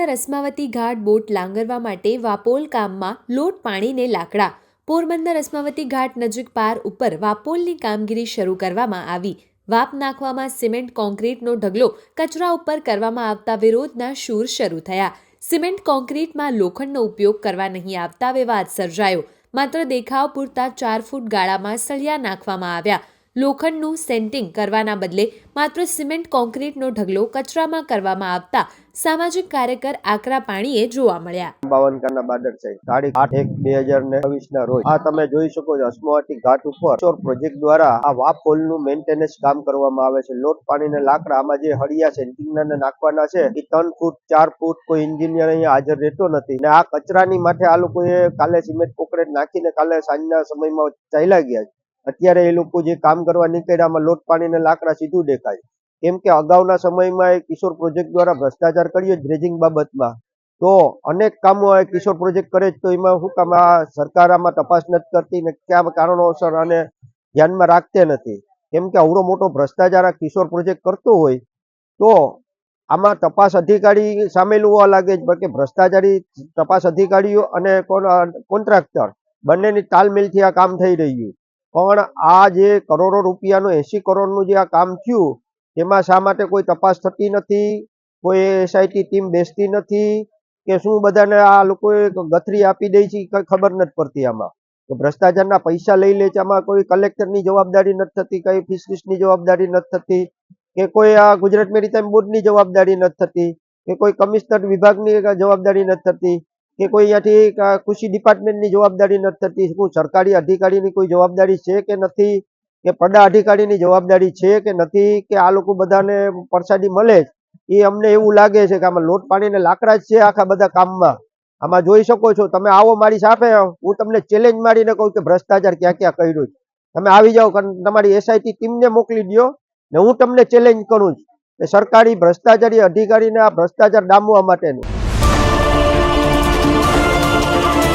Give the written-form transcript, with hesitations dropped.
પોરબંદર અસ્માવતી ઘાટ boat લાંગરવા માટે વાપોલ કામમાં લોટ પાણીને લાકડા. પોરબંદર અસ્માવતી ઘાટ નજીક પાર ઉપર વાપોલની કામગીરી શરૂ કરવામાં આવી. વાપ નાખવામાં સિમેન્ટ કોન્ક્રીટનો ઢગલો કચરા ઉપર કરવામાં આવતા વિરોધના શૂર શરૂ થયા. સિમેન્ટ કોન્ક્રીટમાં લોખંડનો ઉપયોગ કરવા નહીં આવતા વિવાદ સર્જાયો. માત્ર દેખાવ પૂરતા 4 ફૂટ ગાળામાં સળિયા નાખવામાં આવ્યા. લોખંડનું સેન્ટિંગ કરવાના બદલે માત્ર સિમેન્ટ કોન્ક્રીટનો ઢગલો કચરામાં કરવામાં આવતા સામાજિક કાર્યકર આકરા પાણીએ જોવા મળ્યા. 52 બાર્ડર સાઈડ તારીખ 8/1/2024 ના રોજ આ તમે જોઈ શકો છો અસ્માવતી ઘાટ ઉપર કિશોર પ્રોજેક્ટ દ્વારા આ વાપ હોલનું મેન્ટેનન્સ કામ કરવામાં આવે છે. લોટ પાણીને લાકડા આમાં જે હળિયા સેન્ટિંગના નાખવાના છે એ 3 ફૂટ 4 ફૂટ કોઈ એન્જિનિયર અહીંયા હાજર રહેતો નથી ને આ કચરાની માટે આ લોકોએ કાલે સિમેન્ટ કોન્ક્રીટ નાખીને કાલે સાંજના સમયમાં ચાલ્યા ગયા. અત્યારે એ લોકો જે કામ કરવા નીકળ્યામાં લોટ પાણીને લાકડા સીધું દેખાય. કેમ કે અગાઉના સમયમાં કિશોર પ્રોજેક્ટ દ્વારા ભ્રષ્ટાચાર કર્યો ડ્રેજિંગ બાબતમાં, તો અનેક કામો કિશોર પ્રોજેક્ટ કરે છે. તો એમાં શું કામ આ સરકાર આમાં તપાસ નથી કરતી ને કયા કારણોસર આને ધ્યાનમાં રાખતે નથી? કેમ કે આવડો મોટો ભ્રષ્ટાચાર આ કિશોર પ્રોજેક્ટ કરતો હોય તો આમાં તપાસ અધિકારી સામેલ હોવા લાગે છે કે ભ્રષ્ટાચારી તપાસ અધિકારીઓ અને કોન્ટ્રાક્ટર બંનેની તાલમેલથી આ કામ થઈ રહ્યું. પણ આ જે કરોડો રૂપિયાનું 80 કરોડનું જે આ કામ થયું તેમાં શા માટે કોઈ તપાસ થતી નથી? કોઈ એસઆઈટી ટીમ બેસતી નથી કે શું બધાને આ લોકોએ ગથરી આપી દે છે કઈ ખબર નથી પડતી? આમાં ભ્રષ્ટાચારના પૈસા લઈ લે છે. આમાં કોઈ કલેક્ટરની જવાબદારી નથી થતી, કઈ ફિશરીઝની જવાબદારી નથી થતી કે કોઈ આ ગુજરાત મેરીટાઈમ બોર્ડની જવાબદારી નથી થતી કે કોઈ કમિશનર વિભાગની જવાબદારી નથી થતી કે કોઈ અહીંયાથી કૃષિ ડિપાર્ટમેન્ટની જવાબદારી નથી થતી. શું સરકારી અધિકારીની કોઈ જવાબદારી છે કે નથી? કે પડા અધિકારીની જવાબદારી છે કે નથી? કે આ લોકો બધાને પ્રસાદી મળે એ અમને એવું લાગે છે કે આમાં લોટ પાણીને લાકડા જ છે આખા બધા કામમાં. આમાં જોઈ શકો છો, તમે આવો મારી સામે, હું તમને ચેલેન્જ મારીને કહું કે ભ્રષ્ટાચાર ક્યાં ક્યાં કર્યું છે. તમે આવી જાઓ, તમારી એસઆઈટી ટીમને મોકલી દો ને હું તમને ચેલેન્જ કરું છું કે સરકારી ભ્રષ્ટાચારી અધિકારીને આ ભ્રષ્ટાચાર ડામવા માટેનું